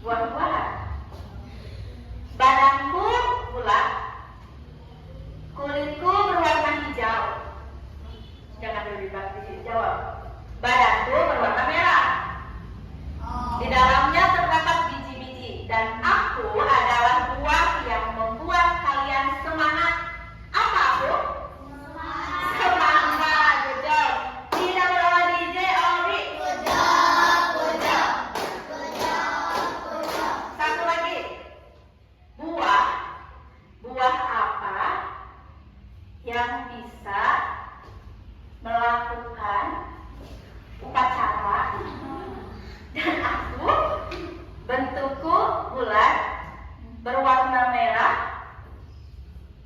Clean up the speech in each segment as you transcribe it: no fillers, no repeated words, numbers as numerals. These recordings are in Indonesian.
buah-buahan. Badanku bulat, kulitku berwarna hijau. Jangan dijawab. Badanku berwarna merah. Di dalamnya terdapat biji-biji dan aku adalah buah yang membuat kalian semangat. Apa aku? Semangat. Good job. Tidak berapa DJ, Obi. Satu lagi. Buah apa yang bisa melakukan upacara dan aku bentukku bulat, berwarna merah,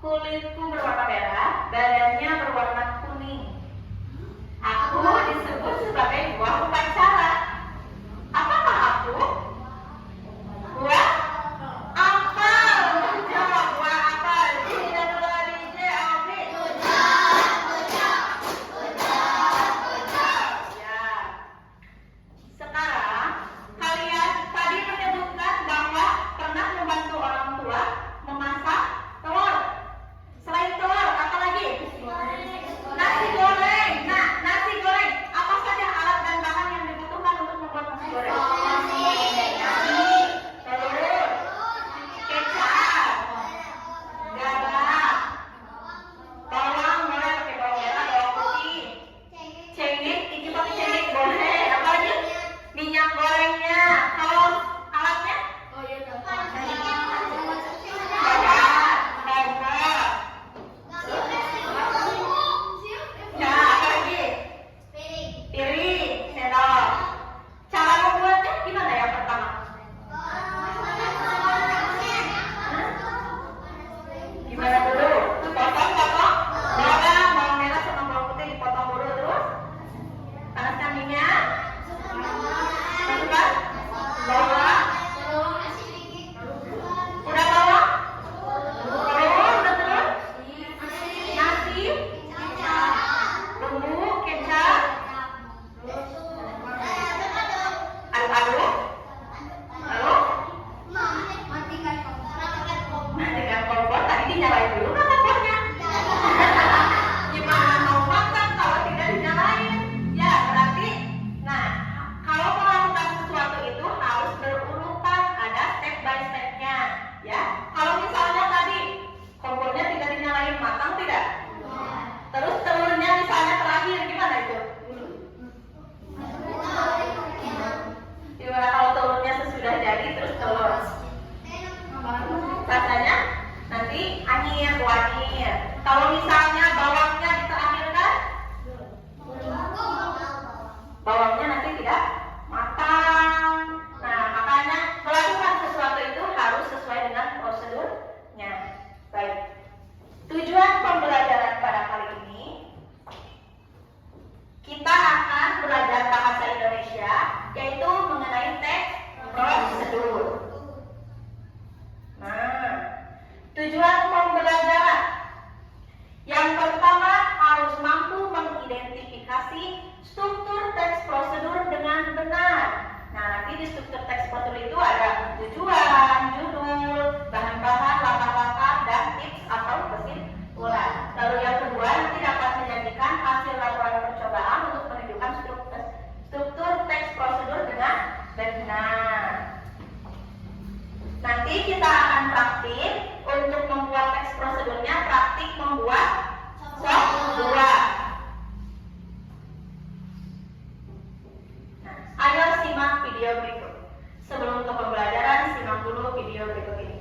kulitku berwarna merah, badannya berwarna kuning. Aku disebut sebagai buah upacara. Apakah aku? Buah apel. Jawab buah apel. Tidak perlu DJ, Obi. Ya. Sekarang kalian tadi menyebutkan bahwa pernah membantu orang tua memasak telur. Selain telur, apa lagi? Nasi goreng. Nah, nasi goreng. Apa saja alat dan bahan yang dibutuhkan untuk membuat nasi goreng? Telur, kecap, garam, bawang boleh pakai bawang merah, bawang putih, cengkeh, ini pakai cengkeh boleh. Apa lagi? Minyak gorengnya. Kalau alatnya? Ya, apa lagi? Piring, sendok. Cara membuatnya gimana yang pertama? Gimana dulu? Potong. Bawang merah sama bawang putih dipotong dulu, terus panaskan minyak. Masukkan bawang. Udah bawang? Udah terus? Nasi, bumbu, kecap, aduk-aduk. Lalu matikan kompor. Tadi dinyalain dulu kan kompornya? Gimana mau makan kalau tidak dinyalain? Ya berarti, nah kalau melakukan sesuatu itu harus berurutan, ada step by stepnya. Ya, kalau misalnya tadi kompornya tidak dinyalain, matang tidak? Terus telurnya misalnya terakhir, gimana itu? Gimana kalau telurnya sesudah jadi terus telur? Rasanya nanti anyir. Kalau misalnya bawangnya diterakhirkan, bawangnya nanti tidak matang. Nah, makanya melakukan sesuatu itu harus sesuai dengan prosedurnya. Baik. Tujuan pembelajaran pada kali ini, kita akan belajar bahasa Indonesia, yaitu mengenai teks prosedur. Nah, tujuan pembelajaran yang pertama harus mampu mengidentifikasi struktur teks prosedur dengan benar. Nah, nanti di struktur teks prosedur itu ada tujuan, judul, bahan-bahan, langkah-langkah, dan tips atau kesimpulan. Lalu yang kedua, nanti dapat menyajikan hasil laporan percobaan untuk menunjukkan struktur teks prosedur dengan benar. Nanti kita akan praktik untuk membuat teks prosedurnya, praktik membuat software. Nah, ayo simak video berikut. Sebelum ke pembelajaran, simak dulu video berikut ini.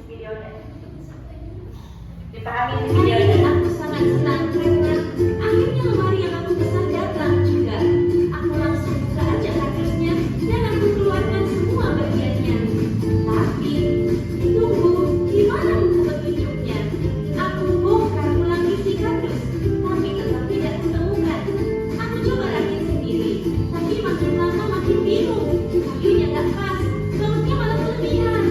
videonya. Dipahami di videonya. Aku sangat senang karena akhirnya lemari yang aku pesan datang juga. Aku langsung buka aja kardusnya dan aku keluarkan semua bagiannya. Tapi tunggu, gimana buku petunjuknya? Aku bongkar ulang isi kardus, tapi tetap tidak kutemukan. Aku coba rakit sendiri, tapi makin lama makin bingung. Kayunya nggak pas, bautnya malah kelebihan.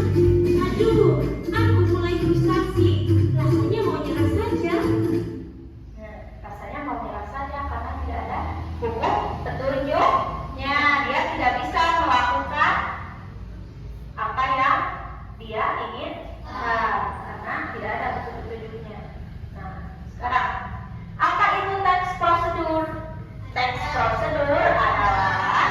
Aduh, aku mulai frustasi. Rasanya mau nyerah saja. Nah, rasanya mau nyerah saja karena tidak ada buku petunjuknya. Dia tidak bisa melakukan apa yang dia ingin karena tidak ada buku petunjuknya. Nah, sekarang apa itu text prosedur? Text prosedur adalah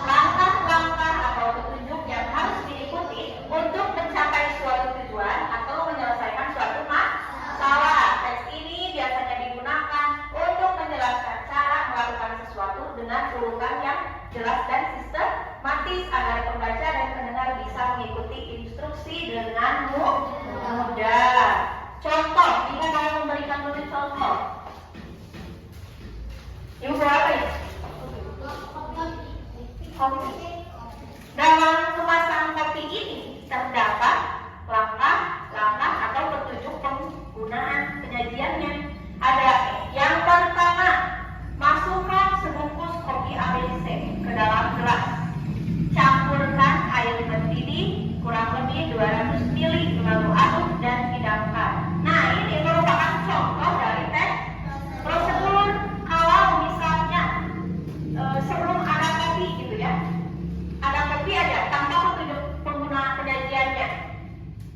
langkah-langkah atau petunjuk yang harus diikuti untuk mencapai suatu tujuan atau menyelesaikan suatu masalah. Teks ini biasanya digunakan untuk menjelaskan cara melakukan sesuatu dengan urutan yang jelas dan sistematis agar pembaca dan pendengar bisa mengikuti instruksi dengan mudah. Contoh, Ibu mau memberikan dulu contoh. Ibu berapa ya? Kopi. Dalam kemasan kopi ini terdapat langkah-langkah atau petunjuk penggunaan penyajiannya. Ada yang pertama, masukkan sebungkus kopi ABC ke dalam gelas. Campurkan air mendidih kurang lebih 200 ml, lalu aduk dan hidangkan. Nah, ini merupakan contoh dari teks prosedur. Kalau misalnya sebelum ada kopi gitu ya, ada kopi aja tanpa petunjuk penggunaan penyajiannya,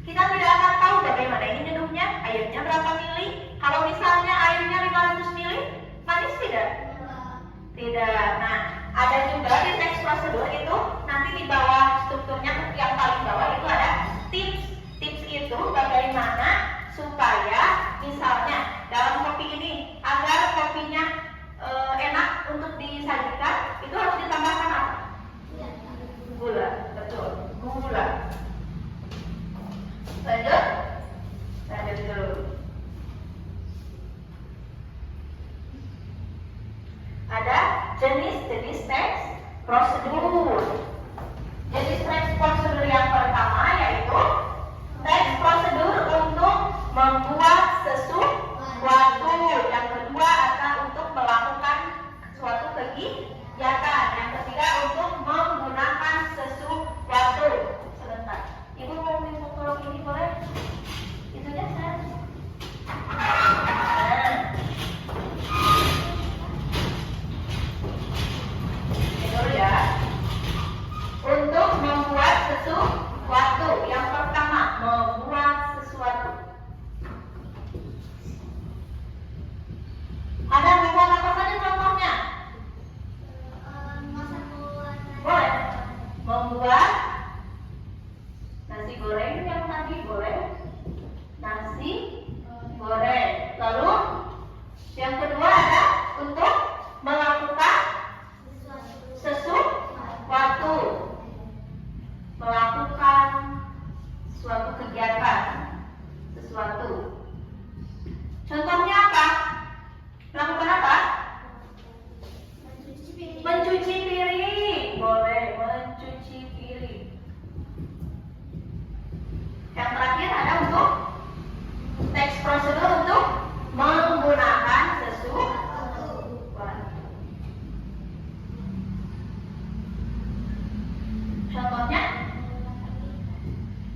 kita tidak akan tahu bagaimana ini nyeduhnya, airnya berapa mili. Kalau misalnya airnya 500 mili, manis tidak? Tidak. Nah, ada juga di teks prosedur itu nanti di bawah strukturnya yang paling bawah itu ada tips. Tips itu bagaimana supaya misalnya dalam kopi ini agar kopinya enak untuk disajikan, itu harus ditambahkan apa? Gula, betul, gula. Lanjut dulu. Ada jenis-jenis teks prosedur. Jenis teks prosedur yang pertama yaitu teks prosedur untuk membuat sesuatu. Yang kedua adalah untuk melakukan suatu kegiatan. Yang ketiga untuk menggunakan sesuatu. Sebentar, Ibu mau minta tolong ini boleh? Itunya saya. Dulu ya. Untuk membuat sesuatu. Yang pertama, membuat sesuatu. Ada membuat apa saja contohnya? Boleh. Membuat nasi goreng yang tadi boleh. Nasi goreng. Lalu yang kedua ada untuk melakukan sesuatu. Melakukan suatu kegiatan. Sesuatu. Contohnya apa? Melakukan apa? Mencuci piring. Boleh, mencuci piring. Yang terakhir ada untuk teks prosedur untuk menggunakan sesuatu. Contohnya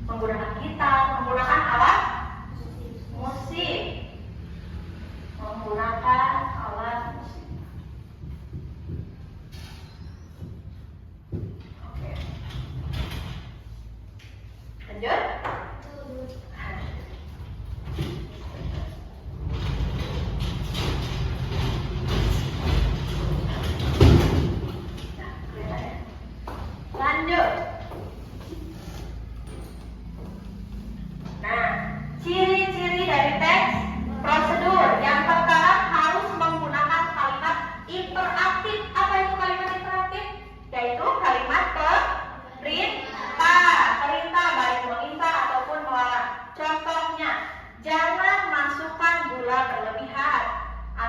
menggunakan gitar, menggunakan alat musik, menggunakan alat musik. Oke. Lanjut. Lanjut. Nah,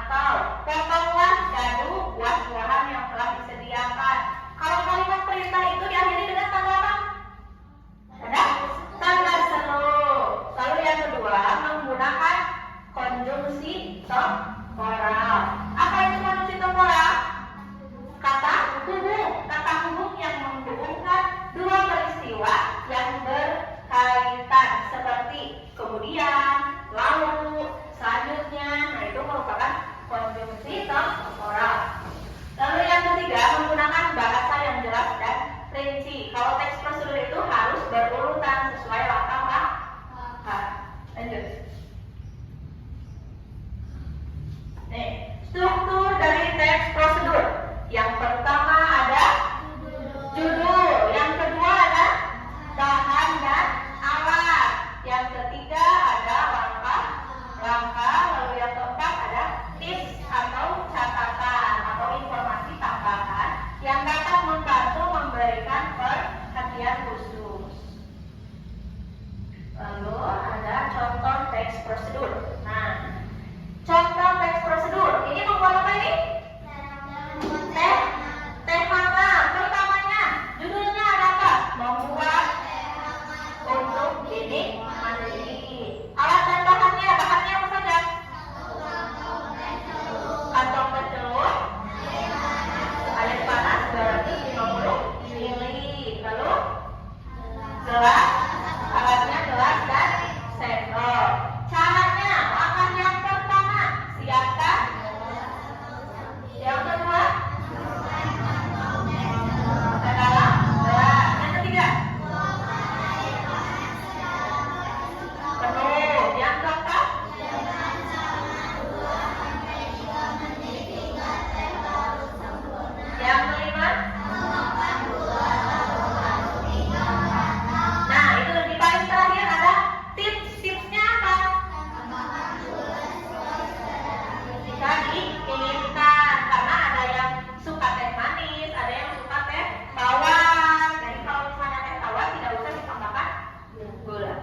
atau potonglah dadu buah-buahan yang telah disediakan. Kalau kalimat perintah itu diakhiri dengan tanda apa? Ada? Tanda seru. Lalu yang kedua, menggunakan konjungsi temporal. Apa itu konjungsi temporal? Kata hubung yang menghubungkan dua peristiwa yang berkaitan seperti kemudian, lalu, selanjutnya. Nah, itu merupakan konjungsi temporal. Lalu yang ketiga, menggunakan bahasa yang jelas dan rinci. Kalau teks prosedur itu harus berurutan sesuai langkah. Lanjut. Nih, struktur dari teks prosedur. Yang pertama ada judul, yang kedua ada bahan dan alat, yang ketiga ada langkah, lalu yang keempat ada tips atau catatan atau informasi tambahan yang dapat membantu memberikan perhatian khusus. Lalu ada contoh teks prosedur. Nah, contoh teks prosedur ini membuat apa ini? Teh hangat. Pertamanya judulnya ada apa? Membuat untuk dinikmati. Alat dan bahannya apa saja? Kantong pencelup, air panas berarti 50 ml. Lalu gelas, alatnya gelas dan sendok. Caranya, langkah yang pertama siapkan. Yang kedua ke dalam gelas. Yang ketiga penuh. Yang keempat yang kelima. Nah, itu di paling terakhir ada tips-tipsnya apa? Jika diinginkan, karena ada yang suka teh manis, ada yang suka teh tawar. Jadi kalau misalnya teh tawar tidak usah ditambahkan gula.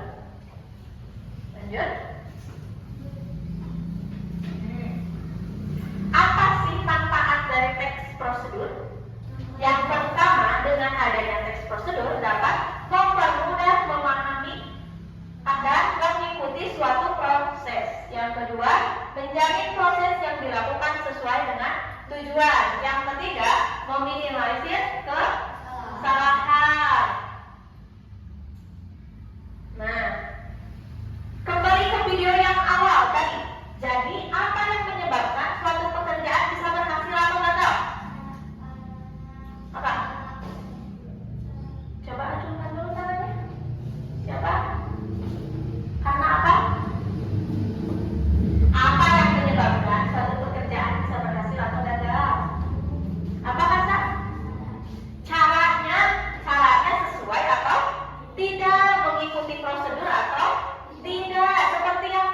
Lanjut. Apa sih manfaat dari teks prosedur? Yang pertama, dengan adanya teks prosedur dapat mempermudah memahami dan mengikuti suatu proses. Yang kedua, menjamin proses yang dilakukan sesuai dengan tujuan. Yang ketiga, meminimalisir kesalahan. Nah, kembali ke video yang awal tadi. Jadi, apa yang menyebabkan suatu pekerjaan bisa berhasil atau gagal? Apa? Coba acungkan dulu tangannya. Siapa? Karena apa? Apa yang menyebabkan suatu pekerjaan bisa berhasil atau gagal? Apa kata? Caranya sesuai atau tidak, mengikuti prosedur atau tidak. Seperti yang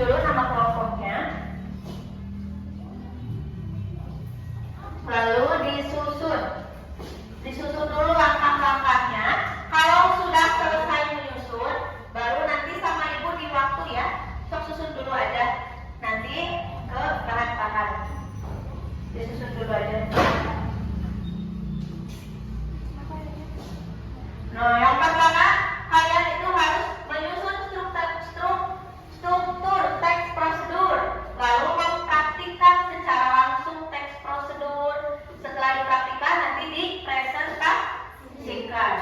dulu nama kelompoknya. Lalu disusun. Disusun dulu langkah-langkahnya. Kalau sudah selesai menyusun, baru nanti sama ibu di waktu ya. Sok susun dulu aja. Nanti ke bahan-bahan. Disusun dulu aja. Nah, yang pertama kalian itu harus menyusun struktur teks prosedur, lalu mempraktikkan secara langsung teks prosedur. Setelah dipraktikkan nanti dipresentasikan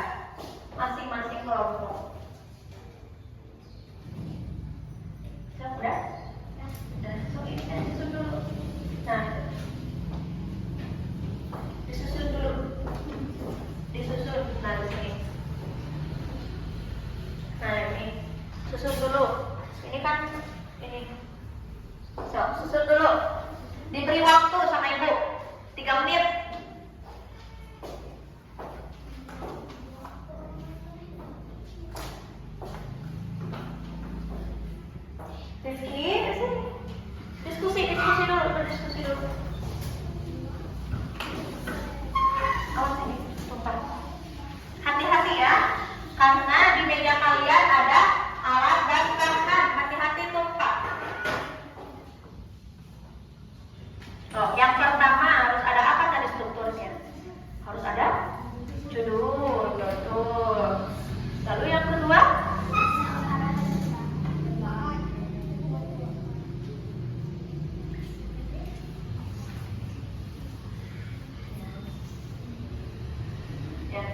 masing-masing kelompok. Sudah? So ini saya susun dulu. Nah, disusun dulu. Disusun. Nah, di sini. Nah, ini susun dulu. Ini kan ini. So, susun dulu. Diberi waktu sama ibu 3 menit. Rizky, diskusi dulu, berdiskusi dulu. Awas ini, tumpah. Hati-hati ya, karena di meja kalian ada alat dan bahan. Hati-hati tumpah. Oh, yang pertama harus ada apa tadi strukturnya? Harus ada judul, betul. Lalu yang kedua? Ya.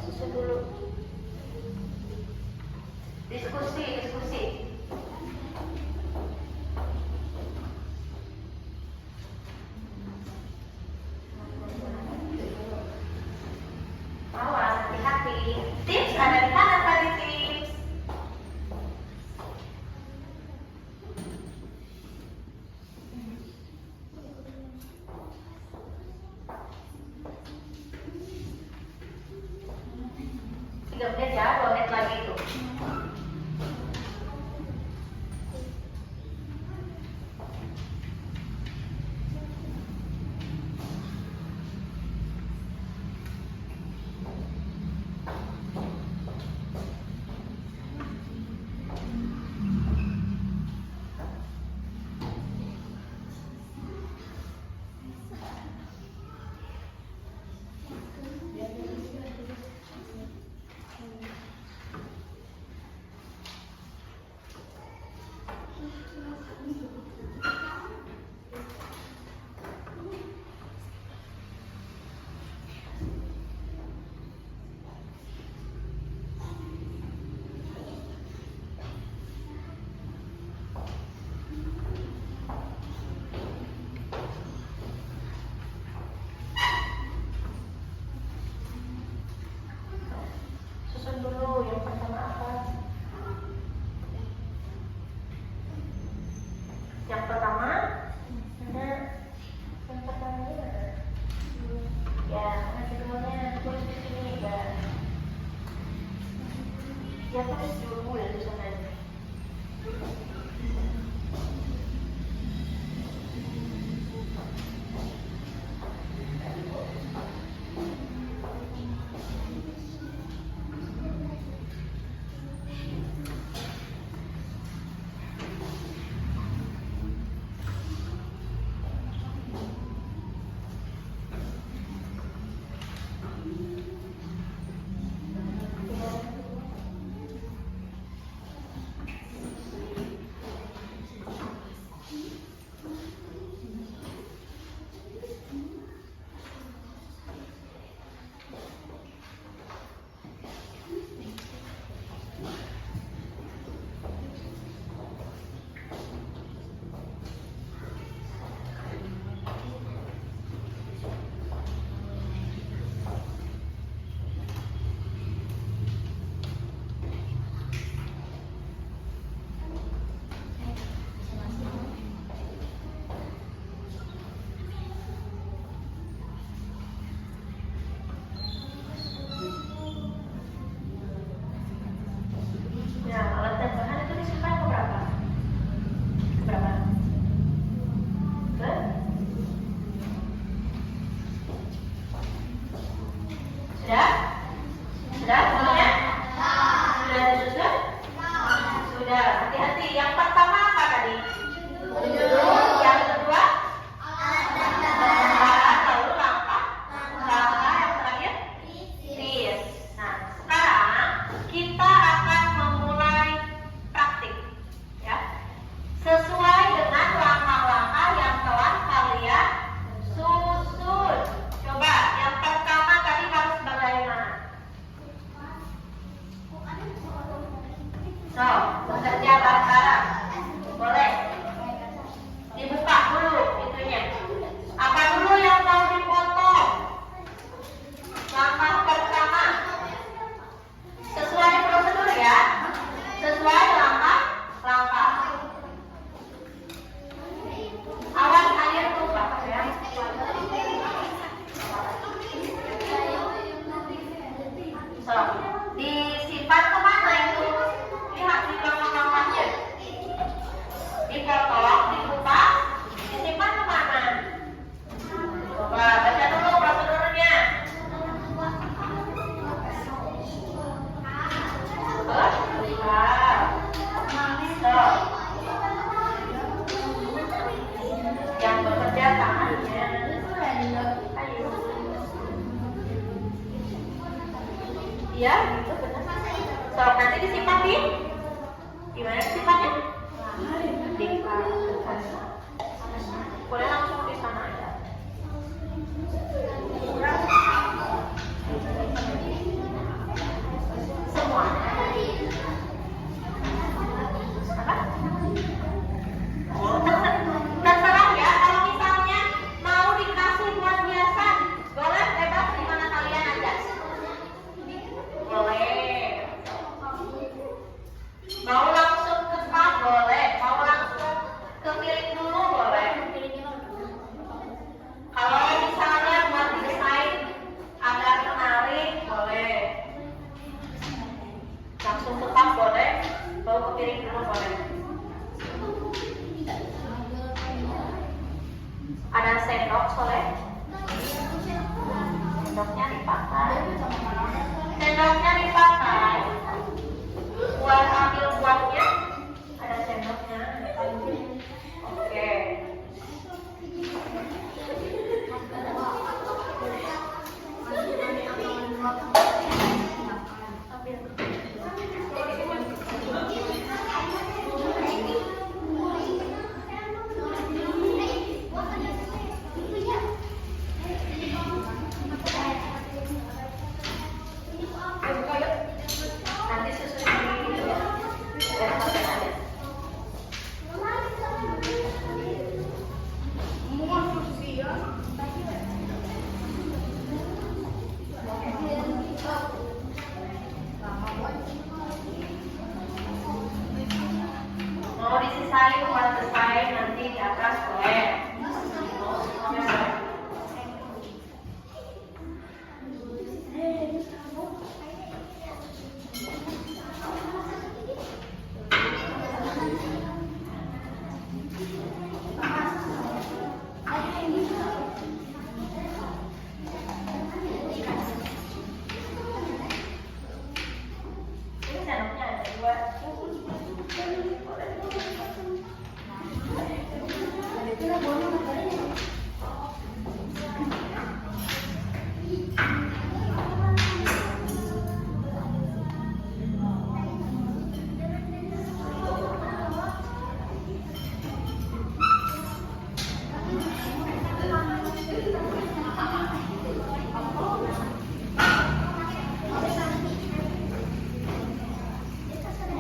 Susun dulu. Diskusi. Awas, hati-hati. Tips ada di mana tadi tips? Tiga menit ya, 2 menit lagi itu. bekerja bareng-bareng. Boleh. Dibuka dulu itunya. Apa dulu yang mau dipotong? Langkah pertama. Sesuai prosedur ya. Sesuai langkah. Awas air tumpah ya. So, disimpan kemana itu? Lihat di langkah-langkahnya. Dipotong, dibuka, disimpan kemana? Coba baca dulu prosedurnya. Yang bekerja tangannya. Ayo. Iya, gitu benar. So, nanti disimpan di mana disimpannya? Di kulkas. Boleh langsung di sana aja. Semuanya. Terserah ya, kalau misalnya mau dikasih buat biasa, boleh bebas di mana kalian aja. Boleh. Mau langsung ke cup boleh, mau langsung ke piring dulu boleh. Kalau misalnya buat desain agar menarik boleh. Langsung ke cup boleh, bawa ke piring dulu boleh. Ada sendok soleh. Sendoknya dipakai. Buat ambil buahnya. Ada sendoknya. Oke. Nanti susunya gitu ya. Mau disisain buat desain nanti di atas boleh. Ini sendoknya ada dua.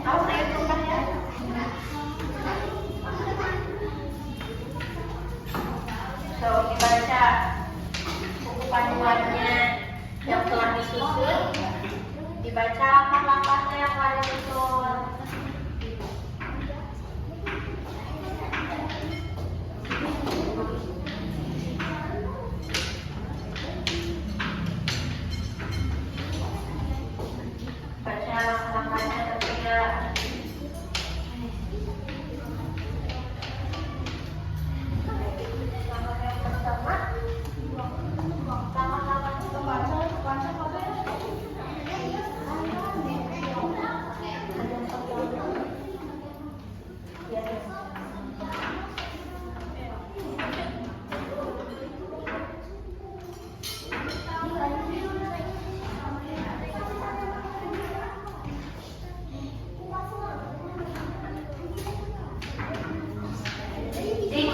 Tahu saya tumpah ya. So, dibaca buku panduannya yang telah disusun. Dibaca langkah-langkahnya yang telah disusun. Baca langkah-langkahnya ketiga.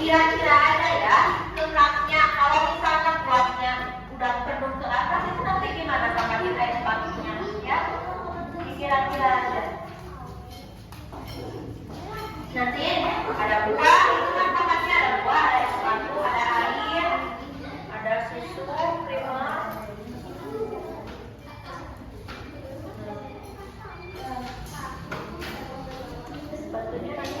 Kira-kira ada ya kekaknya. Kalau misalnya buatnya udah penuh ke atas itu nanti gimana pakai air sepatunya ya? Kira-kira aja. Ada buah, itu kan tempatnya ada buah, ada es batu, ada air, ada susu, creamer. Es batunya lagi.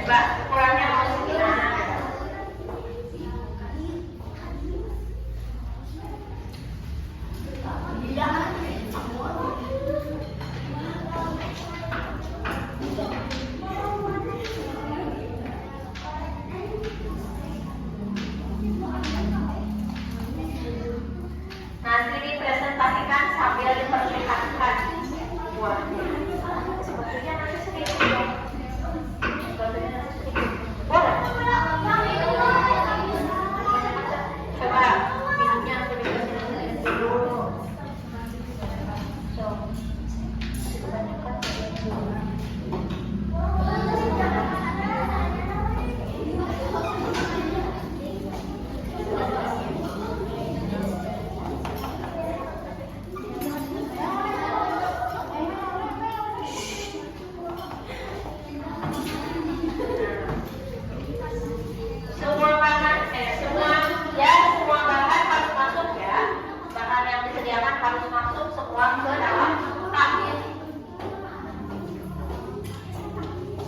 Mbak, ukurannya mau segimana? Nanti dipresentasikan sambil diperlihatkan buahnya. Sebetulnya nanti sedikit dong. Sebetulnya nanti sedikit. Boleh? Coba minumnya aku dipresentasikan dulu. So, kebanyakan semua bahan harus masuk ya. Bahan yang disediakan harus masuk semua ke dalam kotak.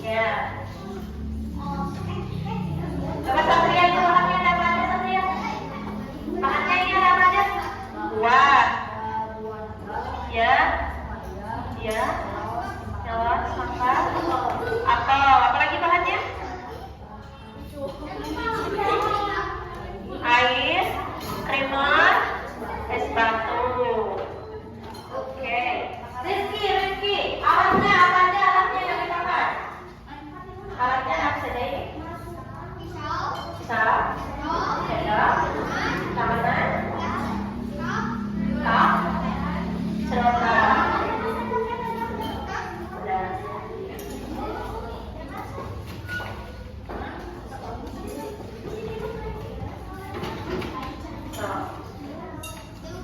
Ya. Coba Satria itu bahannya ada apa aja Satria? Bahannya ini ada apa aja? Buah. Ya. Ya. Telur, semangka, apel. Apa lagi bahannya? Air, creamer, es batu. Oke. Rizky, alatnya apa aja alatnya yang dipakai? Alatnya apa saja ini? Pisau, sendok, tangan, kap, sedotan. Udah.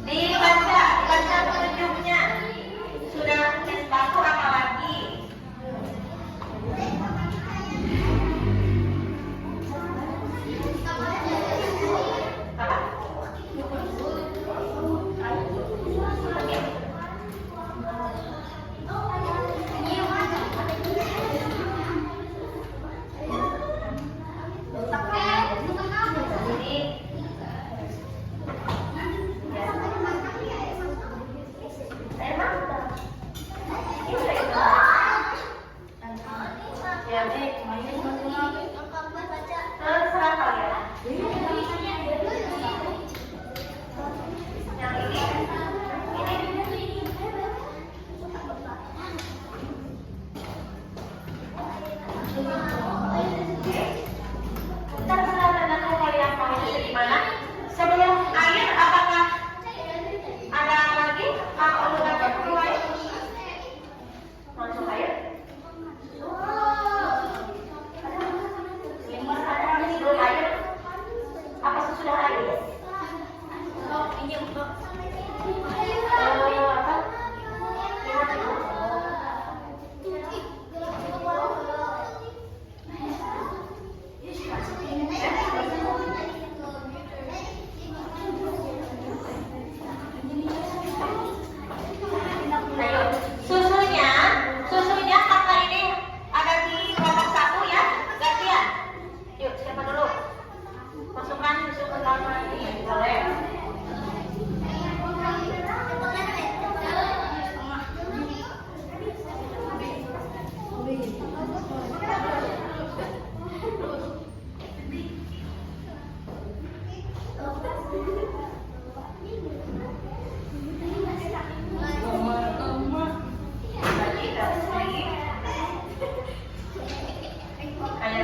Dibaca petunjuknya. Sudah es batu apa lagi? Apa? Terserah kalian. Yang ini. Terserah tergantung kalian mau gimana. Sebelum air, apakah ada lagi? Apa udah perlu air? Masuk air? Sebelum air? Apa sesudah air? Ini untuk apa? Ayo, susunya karena ini ada di kelompok 1 ya, gantian. Yuk, siapa dulu? Masukkan susu ke dalam ini, boleh. Lagi.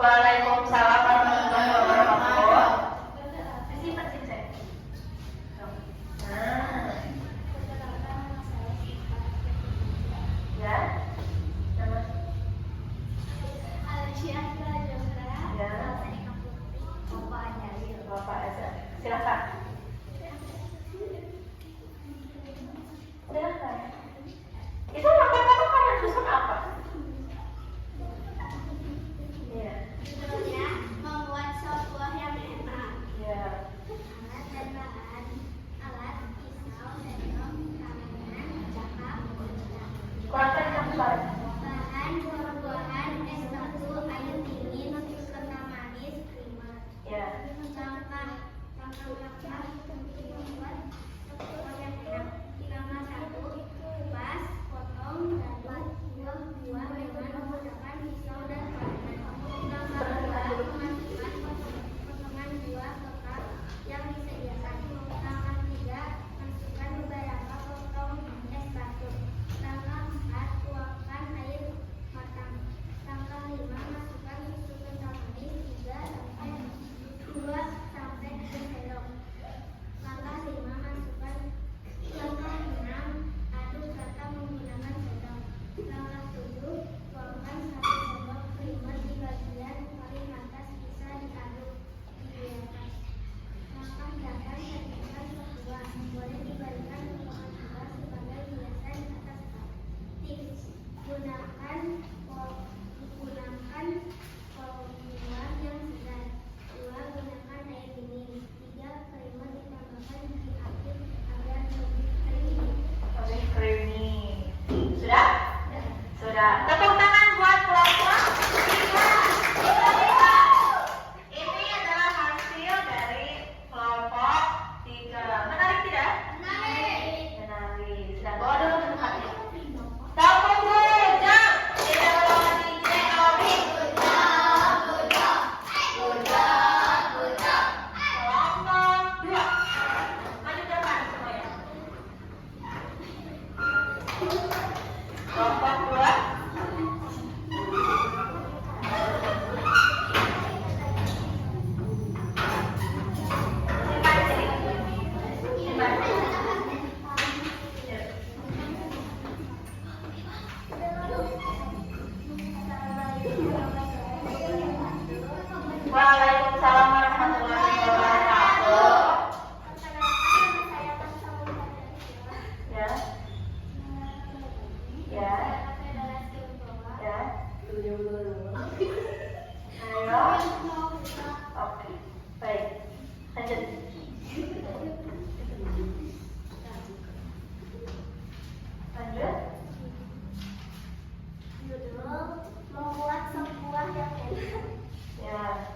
Waalaikumsalam warahmatullahi wabarakatuh. Simpan sini saya. Nah. Ya. Nama. Ya. Bapak Azza. Silakan. Silakan. Itu yang pertama kalian susun apa? Iya. Membuat sop buah yang enak. Iya. Alat dan bahan: alat, pisau, sendok, tangan, cakap, gunting. Kurang kencang suara. Bahan: buah-buahan, es batu, air dingin, susu kental manis, krimer. Iya. Langkah membuat sop buah yang enak. Langkah 1, kupas, potong, dan buah-buah dengan menggunakan pisau dan tangan. Langkah 2, memasukkan potongan buah ke cup yang disediakan. Langkah 3, masukkan beberapa potong es batu. Langkah 4, tuangkan air matang. Langkah 5, masukkan susu kental manis 2 sampai 4 sendok. Langkah 6, aduk rata menggunakan sendok. Langkah 7, tuangkan 1 sendok krimer di bagian paling atas, bisa diaduk di atas. Langkah 8, cairkan sop buah. Boleh diberikan potongan buah sebagai hiasan di atas cup. Tips: gunakan buah yang segar. 2, gunakan air dingin. 3, krimer ditambahkan di akhir agar lebih creamy. Lebih creamy. Sudah? Sudah. Tepuk tangan buat kelompok 3. Ini adalah hasil dari kelompok 3. Menarik tidak? Menarik. Sudah, bawa dulu ke tempatnya. Tepuk gujang. Tidak bawa DJ Obi. Kelompok 2. Maju depan semuanya. Kelompok 2. Simpan sini. Simpan. Ya. Waalaikumsalam warahmatullahi wabarakatuh. Ya. Ya. Ya. Ayo. Oke. Baik. Lanjut. Lanjut. Judul: membuat sop buah yang enak. Ya.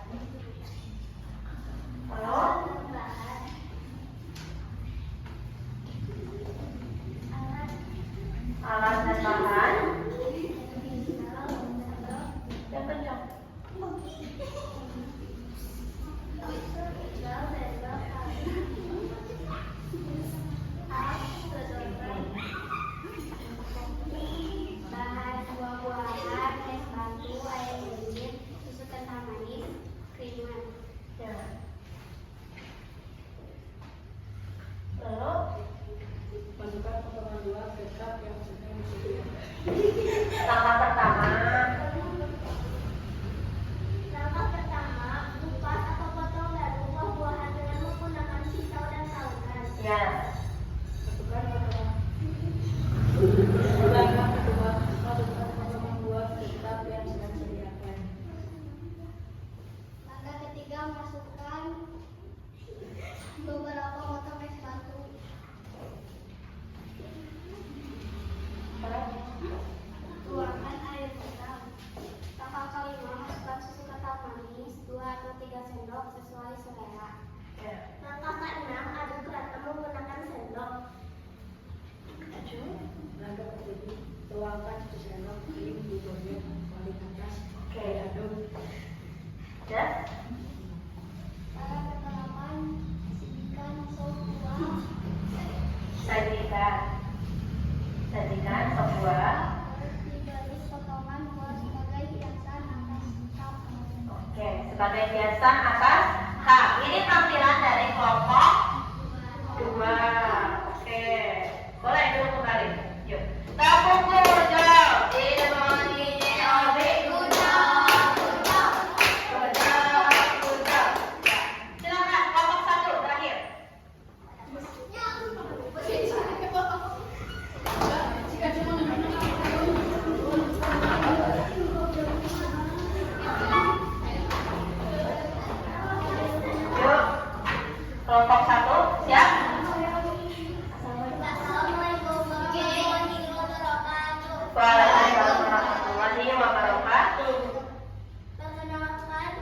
Halo. Bahan: Alat dan bahan. pisau, sendok, Yang kencang. pisau, sendok, sedotan. Bahan: buah-buahan, es batu, air dingin, susu kental manis, krimer. Ya. Lalu Masukkan potongan buah ke cup yang sedang disediakan. langkah pertama. Langkah pertama, kupas atau potong dadu buah-buahan dengan menggunakan pisau dan tangan. Ya. Masukkan potongan. Langkah kedua, masukkan potongan buah ke cup yang sedang disediakan. Langkah ketiga, masukkan beberapa potong es batu. Tuangkan air matang. Langkah kelima, masukkan susu kental manis 2 atau 3 sendok sesuai selera. Ya. Langkah keenam, aduk rata menggunakan sendok. Langkah ketujuh, tuangkan 1 sendok krim di bagian paling atas. Oke. Aduk. Ya. Langkah kedelapan, sajikan sop buah. Sajikan. Sajikan sop buah. Harus diberi potongan buah sebagai hiasan atas cup. sebagai hiasan atas K. Ini tampilan dari kelompok 2. Oke, boleh dulu kembali. Yuk, tepuk tangan. D-E-B. Good job. Silakan kelompok 1 terakhir. Yuk, kelompok 1 siap? Waalaikumsalam warahmatullahi wabarakatuh. Perkenalkan,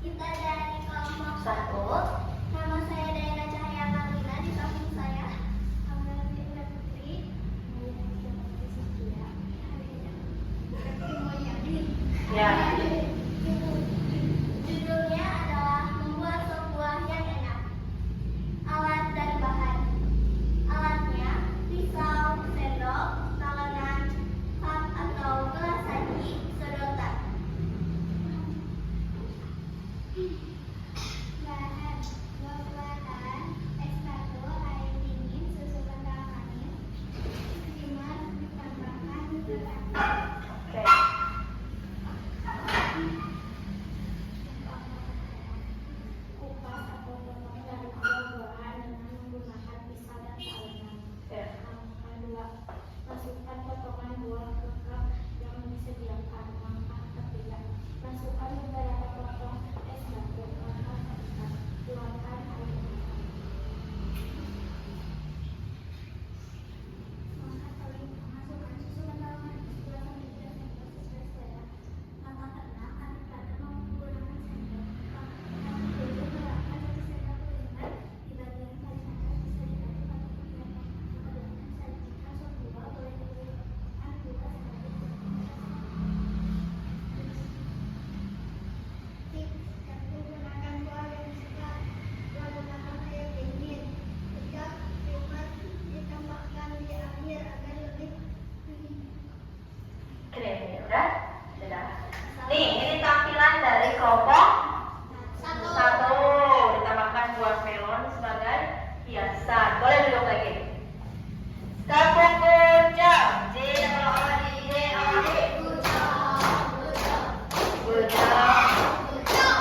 kita dari kelompok 1. Nama saya Daira Cahaya Marlina, di samping saya Amelia Putri. Ya. Judulnya adalah membuat sop buah yang enak. Alat dan bahan. Alatnya pisau, sendok, tangan, cup atau gelas saji, sedotan. Bahan: buah-buahan, es batu, air dingin, susu kental manis, steamer, tambahkan gula. Oke. Kupas atau potong dari buah-buahan dengan menggunakan pisau dan talenan. Ya. Langkah 2. Masukkan potongan buah ke cup yang disediakan. Langkah 3. Masukkan beberapa potong es batu. Langkah 4. Tuangkan air hangat. Langkah 5. Masukkan susu kental manis 2 sampai 3 sendok sesuai selera. Langkah 6. Aduk rata menggunakan sendok. Langkah 7. Tambahkan 1 sendok kuliner di bagian paling atas, bisa dibantu atau dibiarkan kemudian sajikan sop buah, boleh diberikan gula sebagai tips. Gunakan buah yang segar, gunakan air dingin, sejak steamer ditambahkan di akhir agar lebih Oke, udah? Sudah. Nih, ini tampilan dari kelompok 1. Ditambahkan buah melon sebagai hiasan. Boleh duduk lagi. Tepuk tangan. J-O-I-D-O-D. Good job. Nah,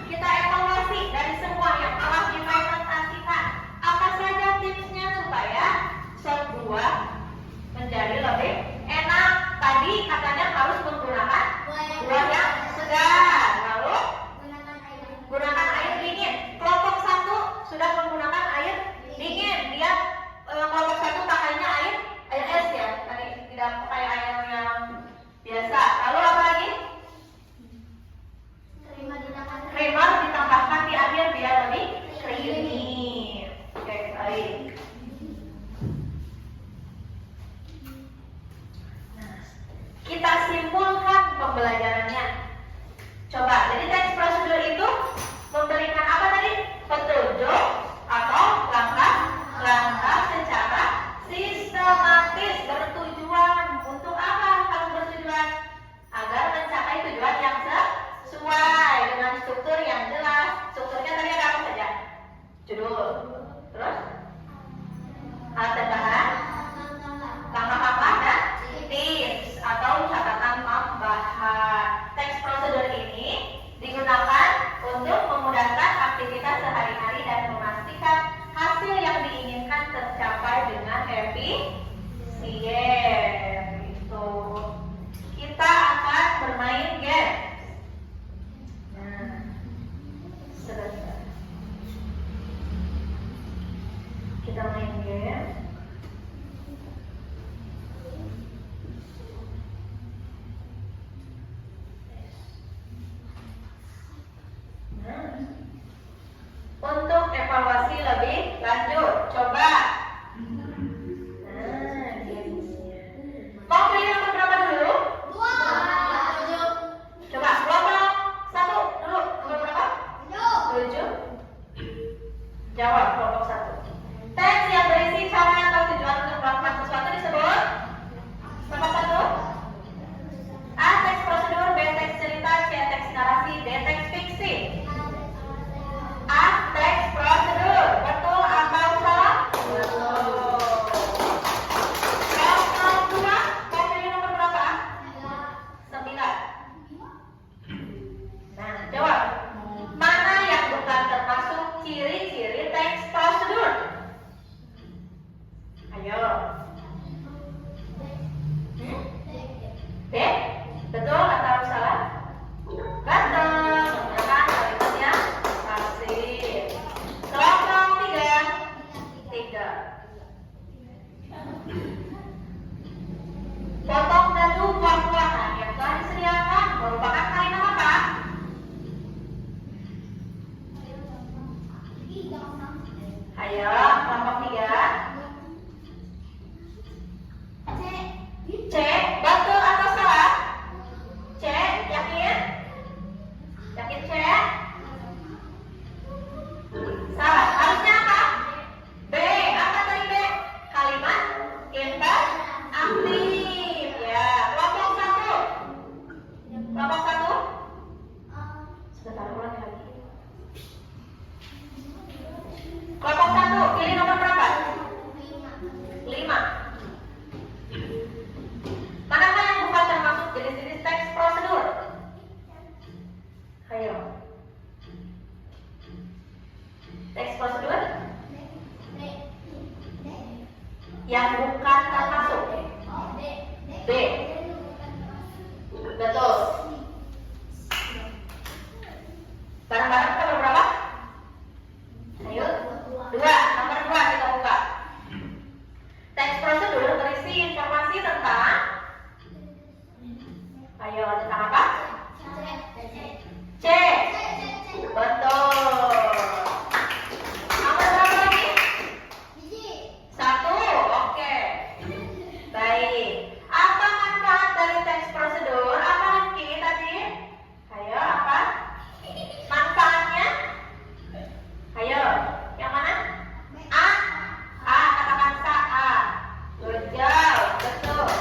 kita evaluasi dari semua yang telah dipresentasikan. Apa saja tipsnya supaya sop buah menjadi lebih enak? Tadi katanya harus menggunakan buah yang segar. Lalu Bareng-bareng kita berapa? Ayo, 2. Nomor 2 kita buka. Teks prosedur berisi informasi tentang. Ayo, tentang apa? C. Betul. Nomor berapa lagi? 1. Oke. Baik. Apa manfaat dari teks prosedur? Apa Rifki tadi? Ayo, apa? Manfaatnya? Ayo, yang mana? A. A, katakan A. Good job, betul.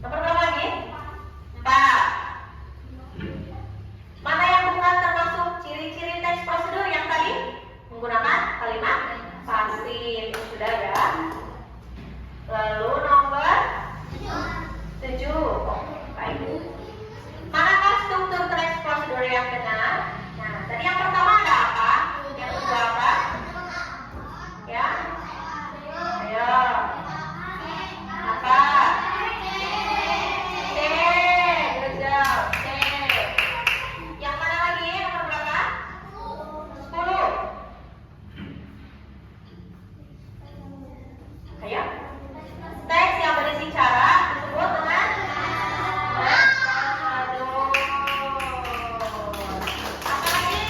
Nomor berapa lagi? 4. Mana yang bukan termasuk ciri-ciri teks prosedur yang tadi? Menggunakan kalimat pasif. Sudah ya. Lalu nomor 7. Baik. Manakah struktur teks prosedur yang benar? Nah, tadi yang pertama ada apa? Yang kedua apa? Ya. Ayo. Apa? C. Good job. C. Yang mana lagi? Nomor berapa? 10. Ayo. Teks yang berisi cara disebut dengan prosedur. Apa lagi?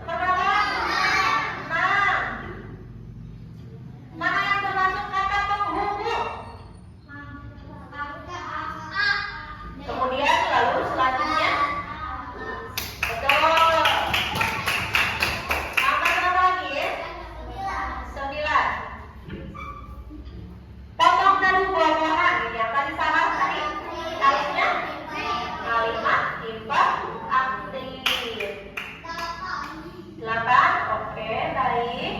Nomor berapa? 6. Mana yang termasuk kata penghubung? Kemudian lalu selanjutnya. Betul. Nomor berapa lagi? 9. Potong dari buah-buahan. Ini yang tadi salah tadi. Kalimatnya kalimat interaktif. 8. Oke, baik.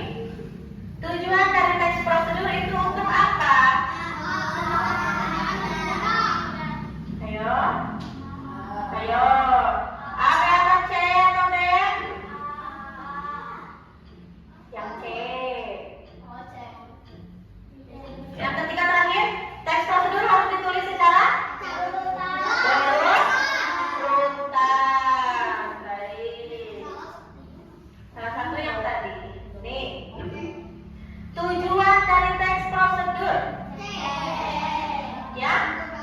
Tujuan dari teks prosedur itu untuk apa? Ayo. Ayo. A, B atau C atau D? Yang C. Yang ketiga terakhir, teks prosedur harus ditulis secara berurutan. Baik. Salah satu yang tadi. Nih. Tujuan dari teks prosedur. Ya.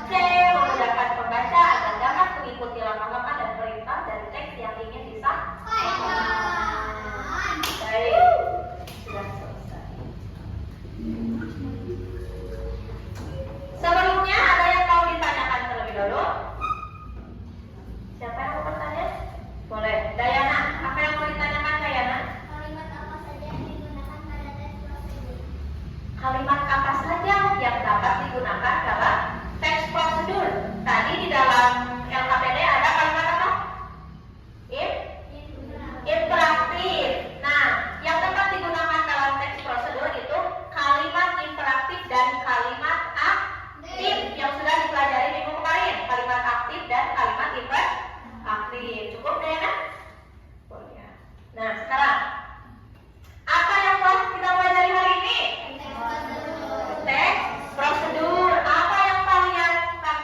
C. Memudahkan pembaca agar dapat mengikuti langkah-langkah dan perintah dari teks yang ingin disampaikan. Baik. Sudah selesai. Sebelumnya ada yang mau ditanyakan terlebih dahulu? Siapa yang mau bertanya? Boleh. Dayana, apa yang mau ditanyakan Dayana? Kalimat apa saja yang digunakan pada teks prosedur? Kalimat apa saja yang dapat digunakan dalam teks prosedur? Tadi di dalam LKPD ada kalimat apa? Interaktif. Nah, yang dapat digunakan dalam teks prosedur itu kalimat interaktif dan kalimat aktif yang sudah dipelajari minggu kemarin. Kalimat aktif dan kalimat interaktif. Cukup deh ya? Boleh. Nah, sekarang apa yang telah kita pelajari hari ini? Teks prosedur. Apa yang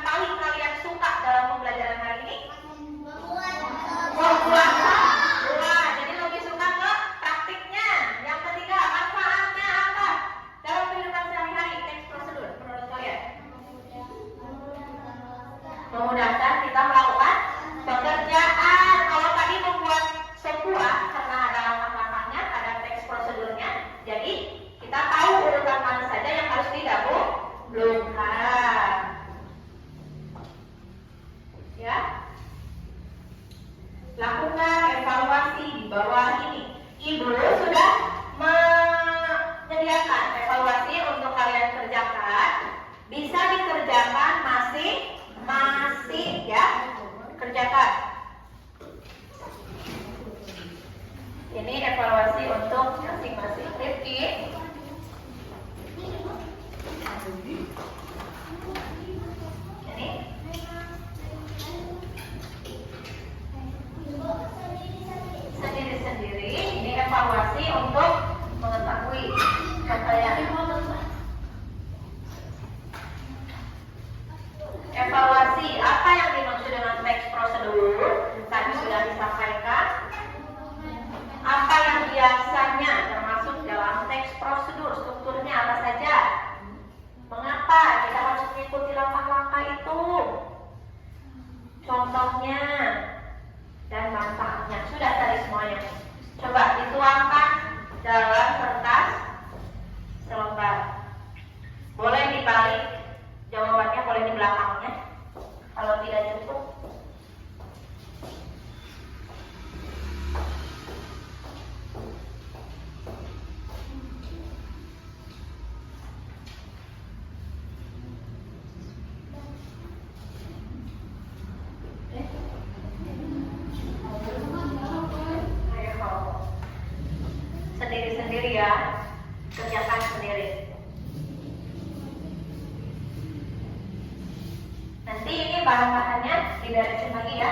paling kalian suka dalam pembelajaran hari ini? Membuat. Wah, jadi lebih suka ke praktiknya. Yang ketiga, manfaatnya apa dalam kehidupan sehari-hari teks prosedur menurut kalian? Memudahkan kita melakukan pekerjaan. Kalau tadi membuat sebuah karena ada langkah-langkahnya, ada teks prosedurnya. Jadi kita tahu urutan mana saja yang harus didahulukan. Ya. Lakukan evaluasi di bawah ini. Ibu sudah menyediakan evaluasi untuk kalian kerjakan. Bisa dikerjakan masing-masing ya. Kerjakan. Ini evaluasi untuk masing-masing. Rifki. Ini. Sendiri-sendiri. Ini evaluasi untuk mengetahui capaian. Evaluasi apa yang dimaksud dengan teks prosedur tadi sudah contohnya dan manfaatnya. Sudah tadi semuanya. Coba dituangkan dalam kertas selembar. Boleh dibalik jawabannya, boleh di belakangnya. Kalau tidak cukup, sendiri-sendiri ya, kerjakan sendiri. Nanti ini bahan-bahannya diberesin lagi ya.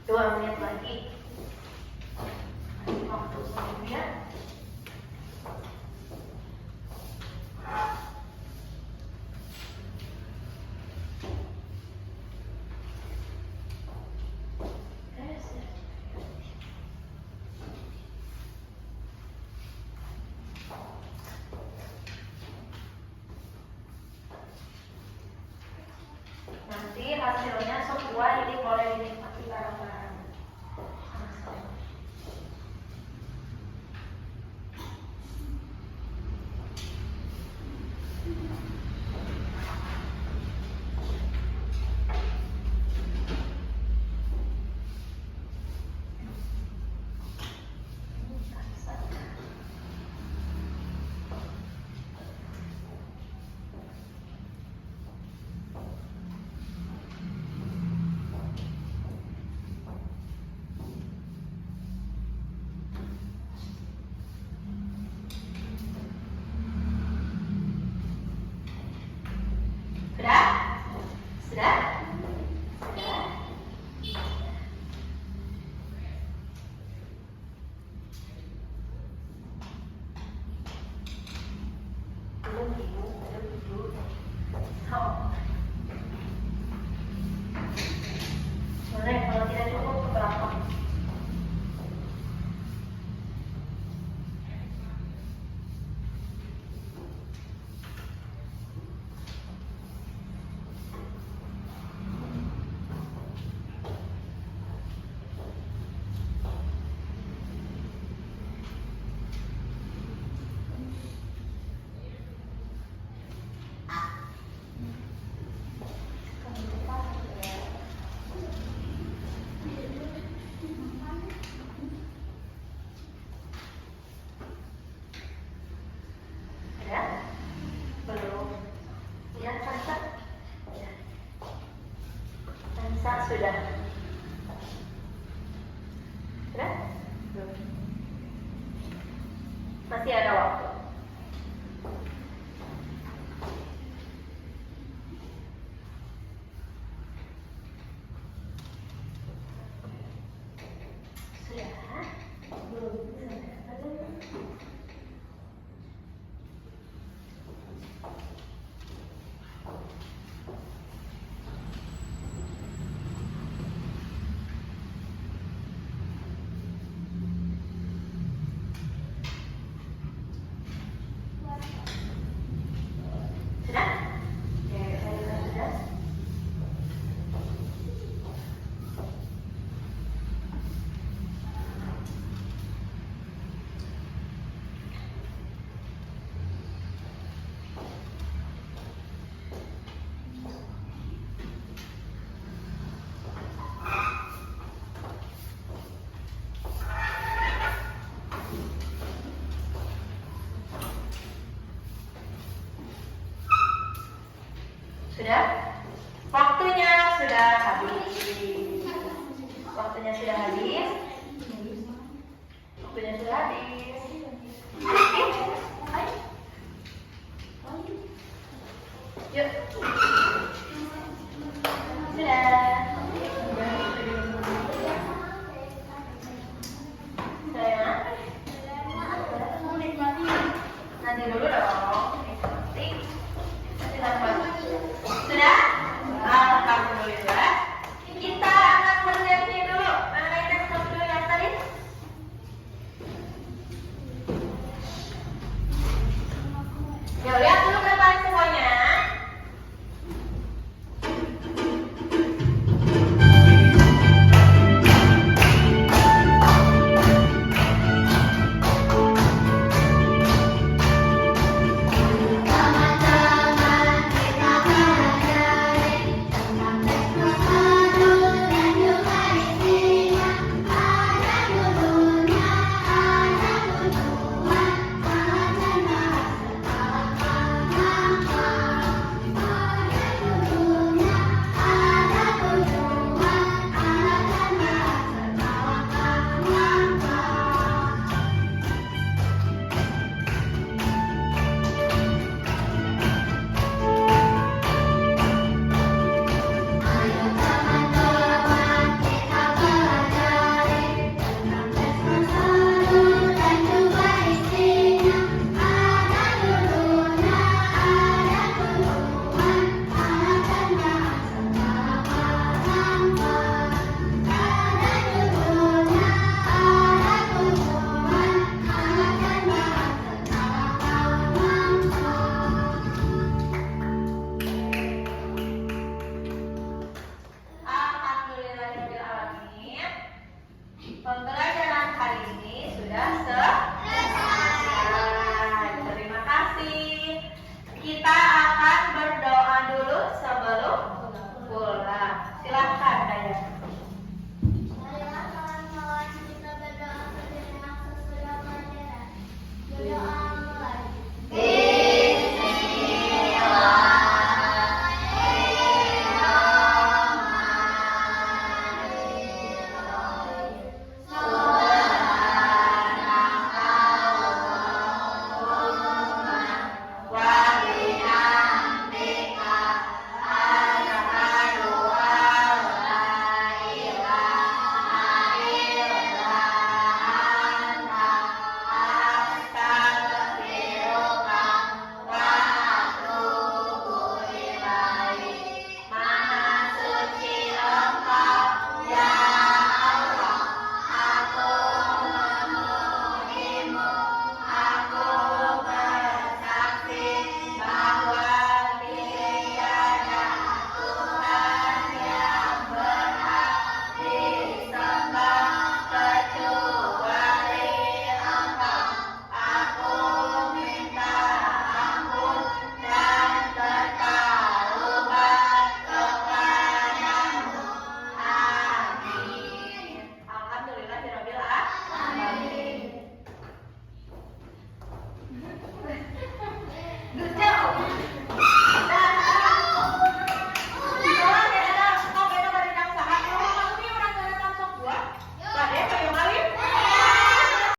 Dua menit lagi. Waktu selanjutnya. Nanti hasilnya semua ini boleh dinikmati bareng-bareng. Sudah? Sudah? Sudah? Belum ibu, belum ibu. Oh. Boleh, kalau tidak cukup berapa? Sudah. Sudah? Belum. Masih ada waktu. Sudah? Belum. Sudah? Oke, saya juga sudah. Sudah? Waktunya sudah habis. Waktunya sudah habis. Waktunya sudah habis. Oke.